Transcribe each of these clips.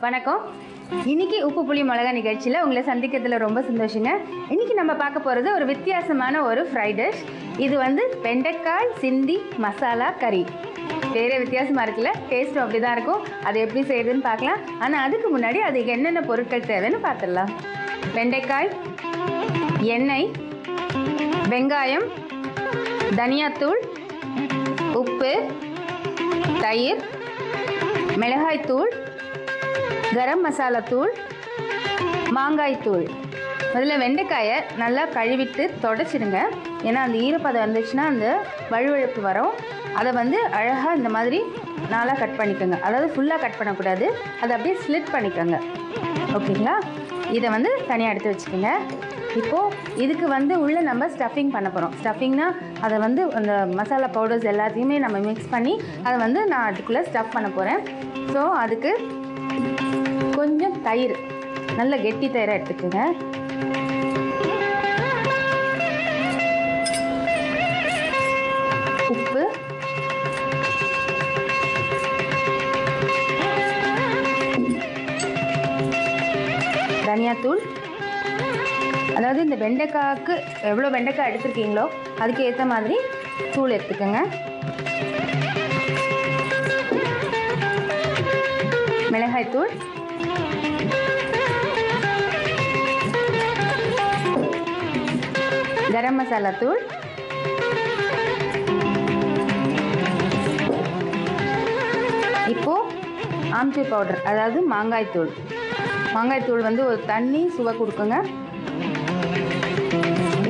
வணக்கம். இன்னைக்கு உப்பு புளி மிளகா நிகழ்ச்சியில் உங்களை சந்திக்கிறதுல ரொம்ப சந்தோஷங்க. இன்னைக்கு நம்ம பார்க்க போகிறது ஒரு வித்தியாசமான ஒரு ஃப்ரைட் டிஷ். இது வந்து வெண்டைக்காய் சிந்தி மசாலா கறி. வேறு வித்தியாசமாக இருக்குல்ல, டேஸ்ட்டும் அப்படி தான் இருக்கும். அது எப்படி செய்யுதுன்னு பார்க்கலாம். ஆனால் அதுக்கு முன்னாடி அதுக்கு என்னென்ன பொருட்கள் தேவைன்னு பார்த்துடலாம். வெண்டைக்காய், எண்ணெய், வெங்காயம், தனியாத்தூள், உப்பு, தயிர், மிளகாய்த்தூள், கரம் மசாலா தூள், மாங்காய் தூள். முதல்ல வெண்டைக்காயை நல்லா கழுவிட்டு தொடச்சிடுங்க. ஏன்னா அந்த ஈரப்பதம் வந்துச்சுன்னா அந்த வழுவழுப்பு வரும். அதை வந்து அழகாக இந்த மாதிரி நாளாக கட் பண்ணிக்கோங்க. அதாவது ஃபுல்லாக கட் பண்ணக்கூடாது, அதை அப்படியே ஸ்லிட் பண்ணிக்கோங்க. ஓகேங்களா? இதை வந்து தனியாக எடுத்து வச்சுக்கோங்க. இப்போது இதுக்கு வந்து உள்ளே நம்ம ஸ்டஃபிங் பண்ண போகிறோம். ஸ்டஃபிங்னா அதை வந்து அந்த மசாலா பவுடர்ஸ் எல்லாத்தையுமே நம்ம மிக்ஸ் பண்ணி அதை வந்து நான் அதுக்குள்ளே ஸ்டஃப் பண்ண போகிறேன். ஸோ அதுக்கு கொஞ்சம் தயிர், நல்ல கெட்டி தயிரை எடுத்துக்கோங்க. உப்பு, தனியாத்தூள், அதாவது இந்த வெண்டைக்காய்க்கு எவ்வளோ வெண்டைக்காய் எடுத்துருக்கீங்களோ அதுக்கு ஏற்ற மாதிரி தூள் எடுத்துக்கோங்க. மிளகாய்த்தூள், கரம் மசாலா தூள், இப்போது ஆம்ச்சூர் பவுடர், அதாவது மாங்காய் தூள். மாங்காய் தூள் வந்து ஒரு தண்ணி சுவை கொடுக்குங்க.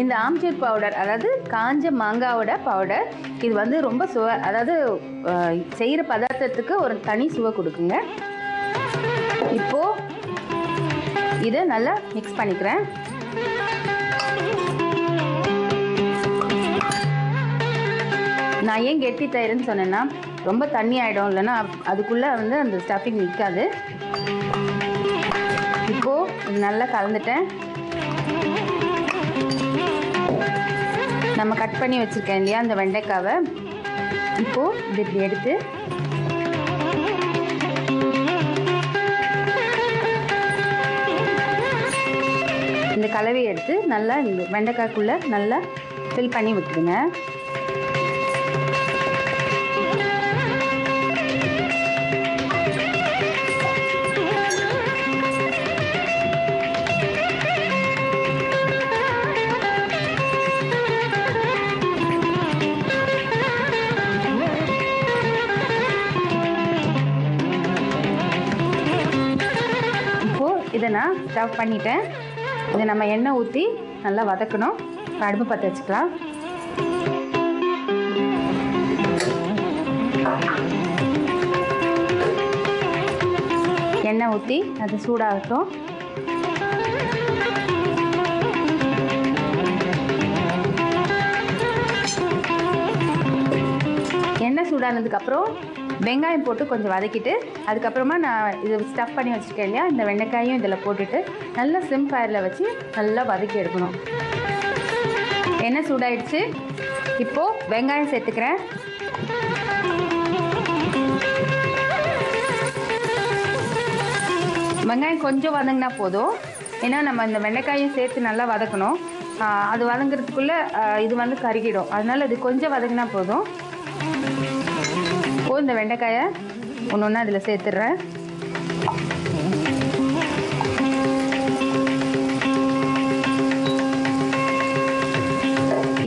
இந்த ஆம்ச்சூர் பவுடர் அதாவது காஞ்ச மாங்காவோட பவுடர். இது வந்து ரொம்ப சுவை, அதாவது செய்கிற பதார்த்தத்துக்கு ஒரு தனி சுவை கொடுக்குங்க. இப்போது இதை நல்லா மிக்ஸ் பண்ணிக்கிறேன். நான் ஏன் கெட்டி தயிர்னு சொன்னேன்னா ரொம்ப தண்ணி ஆகிடும், இல்லைன்னா அதுக்குள்ளே வந்து அந்த ஸ்டஃபிங் நிற்காது. இப்போது நல்லா கலந்துட்டேன். நம்ம கட் பண்ணி வச்சுருக்கேன் இல்லையா அந்த வெண்டைக்காவை, இப்போது இது இப்படி எடுத்து இந்த கலவையை எடுத்து நல்லா இந்த வெண்டைக்காய்க்குள்ளே நல்லா ஃபில் பண்ணி விட்டுடுங்க. இதை நான் ஸ்டஃப் பண்ணிட்டேன். இதை நம்ம எண்ணெய் ஊற்றி நல்லா வதக்கணும். அடுப்பு பற்ற வச்சுக்கலாம். எண்ணெய் ஊற்றி அது சூடாகட்டும். எண்ணெய் சூடானதுக்கப்புறம் வெங்காயம் போட்டு கொஞ்சம் வதக்கிட்டு அதுக்கப்புறமா நான் இது ஸ்டஃப் பண்ணி வச்சுருக்கேன் இல்லையா இந்த வெண்டைக்காயும் இதில் போட்டுட்டு நல்லா சிம் ஃபயரில் வச்சு நல்லா வதக்கி எடுக்கணும். எண்ணெய் சூடாயிடுச்சு. இப்போது வெங்காயம் சேர்த்துக்கிறேன். வெங்காயம் கொஞ்சம் வதங்கினா போதும். ஏன்னா நம்ம இந்த வெண்டைக்காயும் சேர்த்து நல்லா வதக்கணும். அது வதங்கிறதுக்குள்ளே இது வந்து கருகிடும். அதனால் இது கொஞ்சம் வதங்கினா போதும். இப்போது இந்த வெண்டைக்காயை ஒன்று ஒன்றா அதில் சேர்த்துடுறேன்.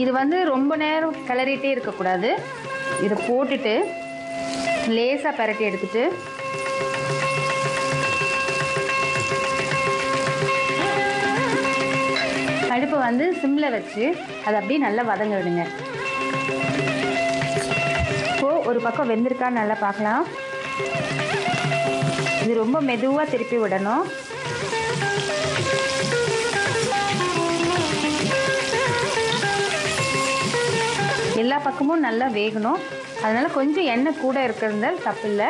இது வந்து ரொம்ப நேரம் கிளறிட்டே இருக்கக்கூடாது. இதை போட்டுட்டு லேசாக பரட்டி எடுத்துட்டு அடுப்பை வந்து சிம்மில் வச்சு அதை அப்படியே நல்லா வதங்க விடுங்க. இப்போது ஒரு பக்கம் வெந்திருக்கான்னு நல்லா பார்க்கலாம். இது ரொம்ப மெதுவாக திருப்பி விடணும். எல்லா பக்கமும் நல்லா வேகணும். அதனால் கொஞ்சம் எண்ணெய் கூட இருக்கிறதால் தப்பு இல்லை.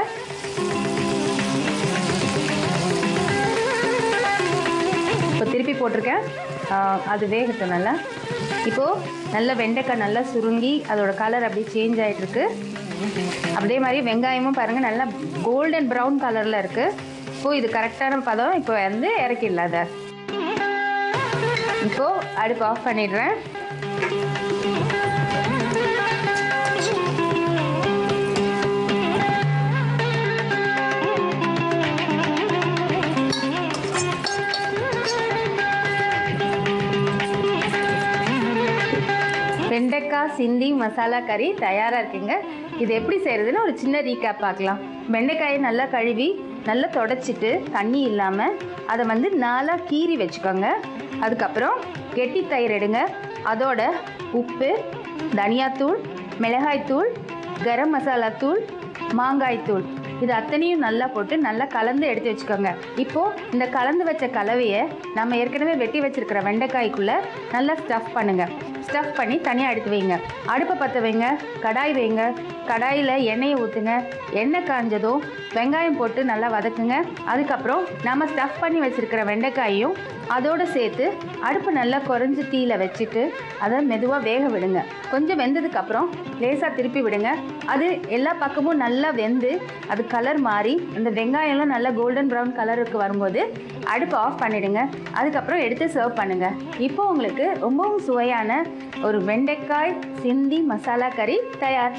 இப்போ திருப்பி போட்டிருக்கேன். அது வேகட்டும் நல்லா. இப்போது நல்ல வெண்டைக்காய் நல்லா சுருங்கி அதோட கலர் அப்படியே சேஞ்ச் ஆகிட்டுருக்கு. அப்படியே மாதிரி வெங்காயமும் பாருங்கள் நல்லா கோல்டன் ப்ரௌன் கலரில் இருக்குது. இப்போது இது கரெக்டான பதம். இப்போ வந்து இறக்கிடலாம் அதை. இப்போது அடுப்பு ஆஃப் பண்ணிடுறேன். வெண்டைக்காய் சிந்தி மசாலா கறி தயாராக இருக்குங்க. இது எப்படி செய்கிறதுன்னு ஒரு சின்ன ரீகேப் பார்க்கலாம். வெண்டைக்காயை நல்லா கழுவி நல்லா தொடச்சிட்டு தண்ணி இல்லாமல் அதை வந்து 4 கீறி வச்சுக்கோங்க. அதுக்கப்புறம் கெட்டி தயிர் எடுங்க. அதோட உப்பு, தனியாத்தூள், மிளகாய்த்தூள், கரம் மசாலா தூள், மாங்காய்த்தூள் இது அத்தனையும் நல்லா போட்டு நல்லா கலந்து எடுத்து வச்சுக்கோங்க. இப்போது இந்த கலந்து வச்ச கலவையை நம்ம ஏற்கனவே வெட்டி வச்சுருக்கிற வெண்டைக்காய்க்குள்ளே நல்லா ஸ்டஃப் பண்ணுங்கள். ஸ்டஃப் பண்ணி தனியாக எடுத்து வைங்க. அடுப்பை பற்ற வைங்க. கடாய் வைங்க. கடாயில் எண்ணெயை ஊற்றுங்க. எண்ணெய் காஞ்சதும் வெங்காயம் போட்டு நல்லா வதக்குங்க. அதுக்கப்புறம் நம்ம ஸ்டஃப் பண்ணி வச்சுருக்கிற வெண்டைக்காயையும் அதோடு சேர்த்து அடுப்பு நல்லா குறைஞ்சி தீயில வச்சுட்டு அதை மெதுவாக வேக விடுங்க. கொஞ்சம் வெந்ததுக்கப்புறம் லேசாக திருப்பி விடுங்க. அது எல்லா பக்கமும் நல்லா வெந்து அது கலர் மாறி அந்த வெங்காயம்லாம் நல்லா கோல்டன் ப்ரௌன் கலருக்கு வரும்போது அடுப்பை ஆஃப் பண்ணிவிடுங்க. அதுக்கப்புறம் எடுத்து சர்வ் பண்ணுங்கள். இப்போ உங்களுக்கு ரொம்பவும் சுவையான ஒரு வெண்டைக்காய் சிந்தி மசாலா கறி தயார்.